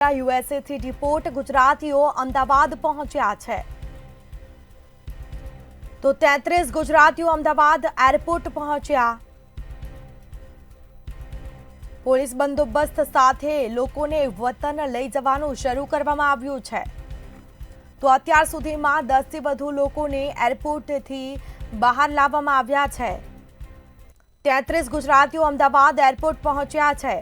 યુએસએથી deport ગુજરાતીઓ અમદાવાદ પહોંચ્યા છે તો 33 ગુજરાતીઓ અમદાવાદ એરપોર્ટ પહોંચ્યા। પોલીસ બંદોબસ્ત સાથે લોકોને વતન લઈ જવાનું શરૂ કરવામાં આવ્યું છે તો અત્યાર સુધીમાં 10 થી વધુ લોકોને એરપોર્ટથી બહાર લાવવામાં આવ્યા છે। 33 ગુજરાતીઓ અમદાવાદ એરપોર્ટ પહોંચ્યા છે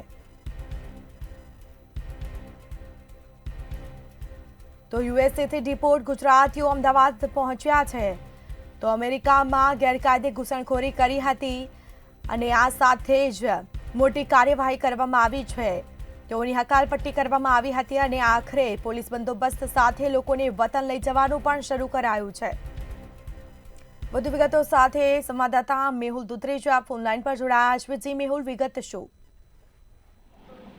તો યુએસએથી ડિપોર્ટ ગુજરાતીઓ અમદાવાદ પહોંચ્યા છે તો અમેરિકામાં ગેરકાયદે ઘૂસણખોરી કરી હતી અને આ સાથે જ મોટી કાર્યવાહી કરવામાં આવી છે। તેઓની હકાલપટ્ટી કરવામાં આવી હતી અને આખરે પોલીસ બંદોબસ્ત સાથે લોકોને વતન લઈ જવાનું પણ શરૂ કરાયું છે। વધુ વિગતો સાથે સંવાદદાતા મેહુલ દુધરેજા ફોનલાઈન પર જોડાયા છે। જી મેહુલ, વિગત શું?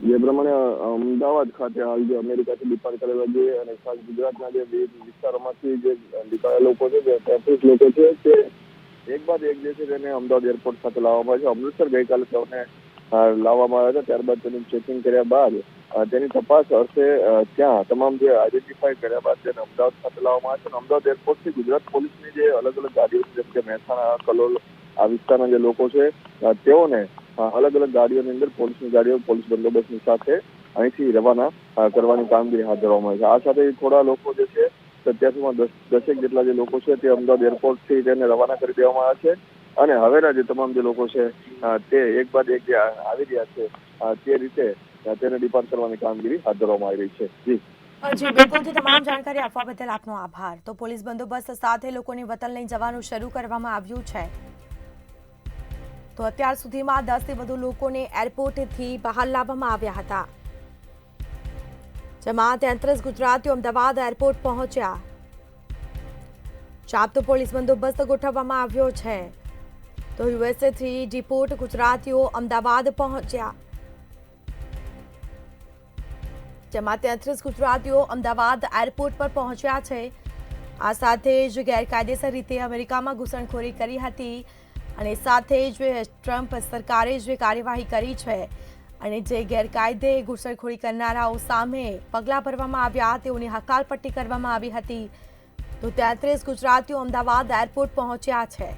જે પ્રમાણે અમદાવાદ ખાતે હાલ જે અમેરિકાથી ડિપાર્ટ કરેલા છે અને ખાસ ગુજરાતના જે વિવિધ વિસ્તારોમાંથી જે નીકળેલા લોકો છે, જે 33 લોકો છે, તે એક બાદ એક જે છે તેને અમદાવાદ એરપોર્ટ ખાતે લાવવામાં આવે છે। અમૃતસર ગઈકાલે તેઓને લાવવામાં આવ્યા હતા, ત્યારબાદ તેનું ચેકિંગ કર્યા બાદ તેની તપાસ અર્થે ત્યાં તમામ જે આઈડેન્ટિફાઈ કર્યા બાદ તેને અમદાવાદ ખાતે લાવવામાં આવે છે। અમદાવાદ એરપોર્ટથી ગુજરાત પોલીસની જે અલગ અલગ ગાડીઓ છે, જેમ કે મહેસાણા, કલોલ આ વિસ્તારના જે લોકો છે તેઓને અલગ અલગ ગાડીઓની અંદર પોલીસની ગાડીઓ પોલીસ બંદોબસ્તની સાથે અહીંથી રવાના કરવાની કામગીરી હાથ ધરવામાં આવી છે। આ સાથે થોડા લોકો જે છે 87 જેટલા જે લોકો છે તે અમદાવાદ એરપોર્ટથી તેને રવાના કરી દેવામાં આવ્યા છે અને હવેના જે તમામ જે લોકો છે તે એક બાદ એક જે આવી રહ્યા છે તે રીતે તેને ડિપાર્ટ કરવાની કામગીરી હાથ ધરવામાં આવી રહી છે। જી બિલકુલ, તમામ જાણકારી આપવા બદલ આપનો આભાર। તો પોલીસ બંદોબસ્ત સાથે લોકોને વતન લઈ જવાનું શરૂ કરવામાં આવ્યું છે તો અત્યાર સુધીમાં 10 થી વધુ લોકોને એરપોર્ટથી બહાર લાવવામાં આવ્યા હતા, જેમાં 33 ગુજરાતીઓ અમદાવાદ એરપોર્ટ પહોંચ્યા। ચાપતો પોલીસ બંદોબસ્ત ગોઠવવામાં આવ્યો છે તો યુએસએથી ડિપોર્ટ ગુજરાતીઓ અમદાવાદ પહોંચ્યા, જેમાં 33 ગુજરાતીઓ અમદાવાદ એરપોર્ટ પર પહોંચ્યા છે। આ સાથે જ ગેરકાયદેસર રીતે અમેરિકામાં ઘૂસણખોરી કરી હતી અને સાથે જ ટ્રમ્પ સરકારે જે કાર્યવાહી કરી છે અને જે ગેરકાયદે ઘૂસણખોરી કરનારાઓ સામે પગલાં ભરવામાં આવ્યા તેઓની હકાલપટ્ટી કરવામાં આવી હતી તો 33 ગુજરાતીઓ અમદાવાદ એરપોર્ટ પહોંચ્યા છે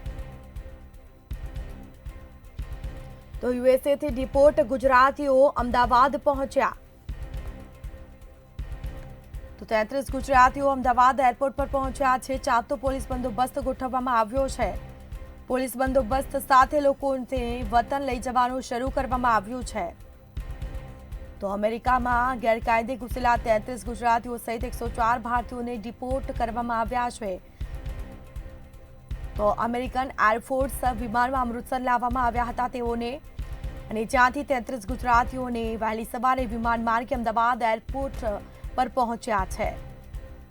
તો યુએસએથી ડિપોર્ટ ગુજરાતીઓ અમદાવાદ પહોંચ્યા તો 33 ગુજરાતીઓ અમદાવાદ એરપોર્ટ પર પહોંચ્યા છે। ચાપતો પોલીસ બંદોબસ્ત ગોઠવવામાં આવ્યો છે। પોલીસ બંદોબસ્ત સાથે લોકોને વતન લઈ જવાનું શરૂ કરવામાં આવ્યું છે તો અમેરિકામાં ગેરકાયદે ઘૂસેલા 33 ગુજરાતીઓ સહિત 104 ભારતીયોને ડિપોર્ટ કરવામાં આવ્યા છે તો અમેરિકન એરફોર્સ વિમાનમાં અમૃતસર લાવવામાં આવ્યા હતા તેઓને અને જ્યાંથી 33 ગુજરાતીઓને વહેલી સવારે વિમાન માર્ગે અમદાવાદ એરપોર્ટ પર પહોંચ્યા છે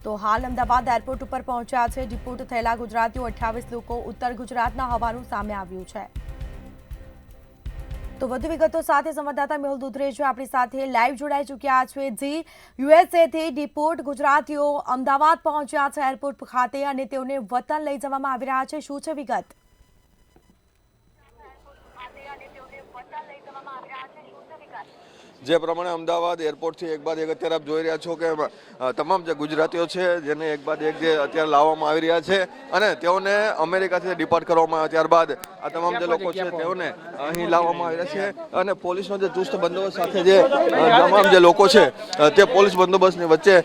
તો હાલ અમદાવાદ એરપોર્ટ ઉપર પહોંચ્યા છે। ડિપોર્ટ થયેલા ગુજરાતીઓ 28 લોકો ઉત્તર ગુજરાતના હોવાનું સામે આવ્યું છે તો વધુ વિગતો સાથે સંવાદદાતા મેહુલ દુધરેજા આપણી સાથે લાઈવ જોડાઈ ચૂક્યા છે। જી, યુએસએથી ડિપોર્ટ ગુજરાતીઓ અમદાવાદ પહોંચ્યા છે એરપોર્ટ ખાતે અને તેઓને વતન લઈ જવામાં આવી રહ્યા છે, શું છે વિગત? જે પ્રમાણે અમદાવાદ એરપોર્ટથી એક બાદ એક અત્યારે આપ જોઈ રહ્યા છો કે તમામ જે ગુજરાતીઓ છે જેને એક બાદ એક જે અત્યારે લાવવામાં આવી રહ્યા છે અને તેઓને અમેરિકાથી ડિપાર્ટ કરવામાં આવ્યા ત્યારબાદ આ તમામ જે લોકો છે તેઓને અહીં લાવવામાં આવી રહ્યા છે અને પોલીસનો જે ચુસ્ત બંદોબસ્ત સાથે જે તમામ જે લોકો છે તે પોલીસ બંદોબસ્તની વચ્ચે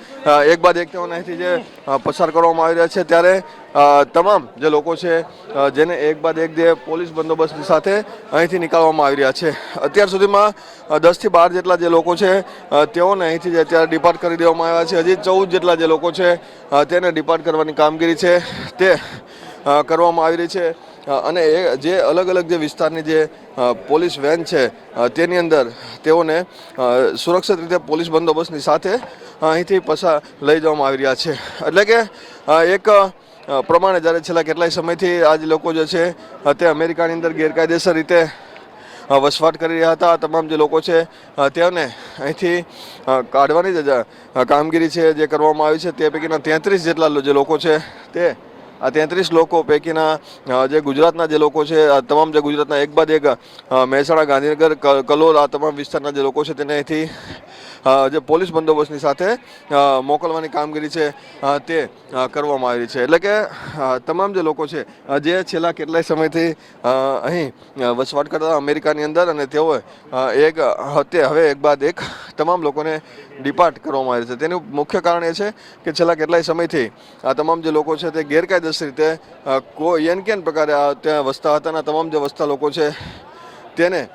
એક બાદ એક તેઓને અહીંથી જે પસાર કરવામાં આવી રહ્યા છે ત્યારે તમામ જે લોકો છે જેને એક બાદ એક જે પોલીસ બંદોબસ્તની સાથે અહીંથી નીકાળવામાં આવી રહ્યા છે। અત્યાર સુધીમાં 10 થી 12 જેટલા જે લોકો છે તેઓને અહીંથી જે અત્યારે ડિપાર્ટ કરી દેવામાં આવ્યા છે। હજી 14 જેટલા જે લોકો છે તેને ડિપાર્ટ કરવાની કામગીરી છે તે કરવામાં આવી રહી છે અને જે અલગ અલગ જે વિસ્તારની જે પોલીસ વેન છે તેની અંદર તેઓને સુરક્ષિત રીતે પોલીસ બંદોબસ્તની સાથે અહીંથી પસાર લઈ જવામાં આવી રહ્યા છે। એટલે કે એક પ્રમાણે જ્યારે છેલ્લા કેટલાય સમયથી આ જે લોકો જે છે તે અમેરિકાની અંદર ગેરકાયદેસર રીતે વસવાટ કરી રહ્યા હતા, તમામ જે લોકો છે તેઓને અહીંથી કાઢવાની જે કામગીરી છે જે કરવામાં આવી છે તે પૈકીના 33 જેટલા જે લોકો છે તે આ 33 લોકો પૈકીના જે ગુજરાતના જે લોકો છે આ તમામ જે ગુજરાતના એક બાદ એક મહેસાણા, ગાંધીનગર, કલોલ આ તમામ વિસ્તારના જે લોકો છે તેને અહીંથી જે પોલીસ બંદોબસ્તની સાથે મોકલવાની કામગીરી છે તે કરવામાં આવી છે. એટલે કે તમામ જે લોકો છે જે છેલ્લા કેટલાય સમયથી અહીં વસવાટ કરતા અમેરિકાની અંદર અને તેઓએ હવે એક બાદ એક તમામ લોકોને ડિપાર્ટ કરવામાં આવે છે. તેનું મુખ્ય કારણ એ છે કે છેલ્લા કેટલાય સમયથી આ તમામ જે લોકો છે તે ગેરકાયદેસર રીતે કોઈ કેન પ્રકારે ત્યાં વસતા હતા અને તમામ જે વસતા લોકો છે તેને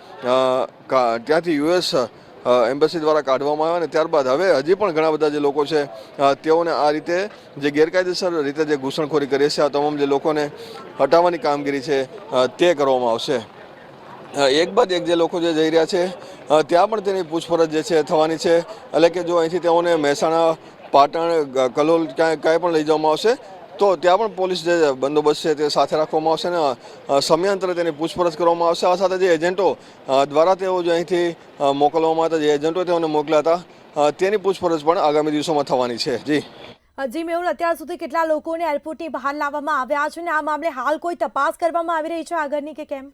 ત્યાંથી યુએસ એમ્બેસી દ્વારા કાઢવામાં આવ્યા અને ત્યારબાદ હવે હજી પણ ઘણા બધા જે લોકો છે તેઓને આ રીતે જે ગેરકાયદેસર રીતે જે ઘૂસણખોરી કરી છે આ તમામ જે લોકોને હટાવવાની કામગીરી છે તે કરવામાં આવશે. એક બાદ એક જે લોકો જે જઈ રહ્યા છે ત્યાં પણ તેની પૂછપરછ જે છે થવાની છે. એટલે કે જો અહીંથી તેઓને મહેસાણા, પાટણ, કલોલ કાંઈ પણ લઈ જવામાં આવશે તો ત્યાં પણ પોલીસ જે બંદોબસ્ત છે તે સાથે રાખવામાં આવશે અને સમયાંતરે તેની પૂછપરછ કરવામાં આવશે. આ સાથે જે એજન્ટો દ્વારા તેઓ જે અહીંથી મોકલવામાં હતા, જે એજન્ટો તેઓને મોકલ્યા હતા તેની પૂછપરછ પણ આગામી દિવસોમાં થવાની છે. જી મેહુલ, અત્યાર સુધી કેટલા લોકોને એરપોર્ટની બહાર લાવવામાં આવ્યા છે અને આ મામલે હાલ કોઈ તપાસ કરવામાં આવી રહી છે આગળની કે કેમ?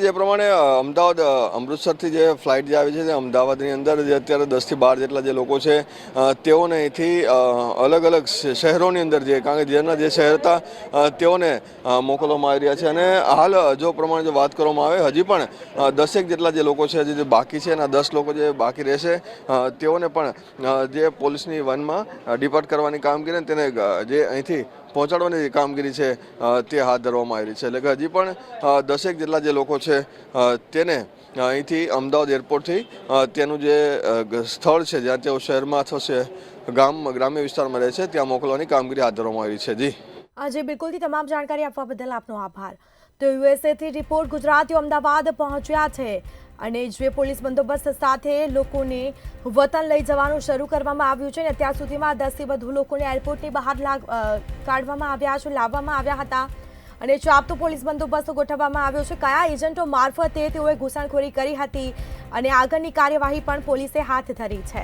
જે પ્રમાણે અમદાવાદ અમૃતસરથી જે ફ્લાઇટ જે આવી છે તે અમદાવાદની અંદર જે અત્યારે 10 થી 12 જેટલા જે લોકો છે તેઓને અહીંથી અલગ અલગ શહેરોની અંદર કારણ કે જેના જે શહેર હતા તેઓને મોકલવામાં આવી રહ્યા છે. અને હાલ જો પ્રમાણે જો વાત કરવામાં આવે હજી પણ 10 જેટલા જે લોકો છે જે બાકી છે અને 10 લોકો જે બાકી રહેશે તેઓને પણ જે પોલીસની વનમાં ડિપાર્ટ કરવાની કામગીરી તેને જે અહીંથી પહોંચાડવાની કામગીરી છે તે હાથ ધરવામાં આવી છે. એટલે કે હજી પણ 10 જેટલા જે લોકો છે તેને અહીંથી અમદાવાદ એરપોર્ટથી તેનું જે સ્થળ છે જ્યાં તેઓ શહેરમાં અથવા ગ્રામ્ય વિસ્તારમાં રહે છે ત્યાં મોકલવાની કામગીરી હાથ ધરવામાં આવી છે. જી બિલકુલથી તમામ જાણકારી આપવા બદલ આપનો આભાર. તો યુએસએથી રિપોર્ટ ગુજરાતીઓ અમદાવાદ પહોંચ્યા છે અને જે પોલીસ બંદોબસ્ત સાથે લોકોને વતન લઈ જવાનું શરૂ કરવામાં આવ્યું છે અને અત્યાર સુધીમાં 10 થી વધુ લોકોને એરપોર્ટની બહાર કાઢવામાં આવ્યા છે, લાવવામાં આવ્યા હતા અને ચાપતો પોલીસ બંદોબસ્ત ગોઠવવામાં આવ્યો છે. કયા એજન્ટો મારફતે તેઓએ ઘૂસણખોરી કરી હતી અને આગળની કાર્યવાહી પણ પોલીસે હાથ ધરી છે.